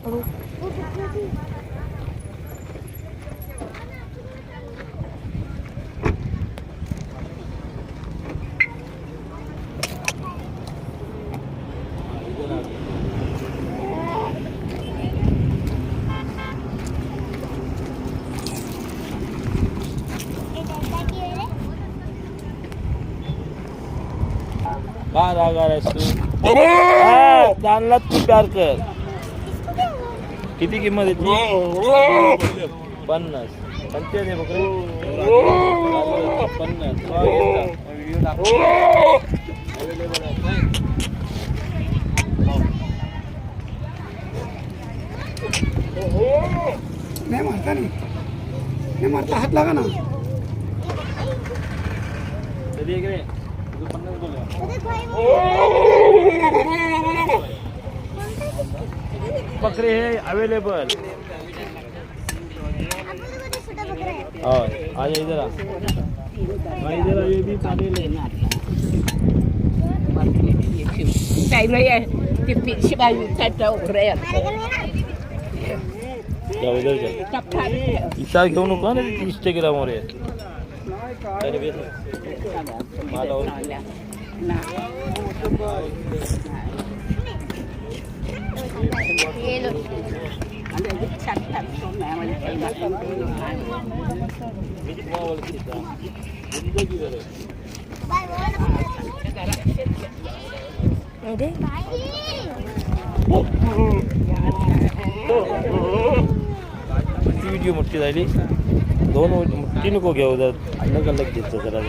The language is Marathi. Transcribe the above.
का राग आलास तू? चांगलाच तू प्यार कर. किती किंमत येते? 50. 50 आहे बकरे. 50. नाही मारता नाही. नाही मारता हात लागा ना. कधी इकडे तू 50 बोलला. बकरे हे अवेलेबल. और आ जा इधर आ. भाई इधर आ, ये भी पानी लेना. Chạy đây thì bị chị bà chạy trâu rẻ. जाऊ इधर जा. Cặp thằng. इसा घेऊ नको ना 30 ग्राम वर आहे. त्याने बेस मला Ye lo. Ada chat chat so mẹ mình phải bắt con đi luôn. Này đi. ती व्हिडिओ मोठी झाली. 2 मोठी नको घेऊ. अलग अलग घेतो जरा.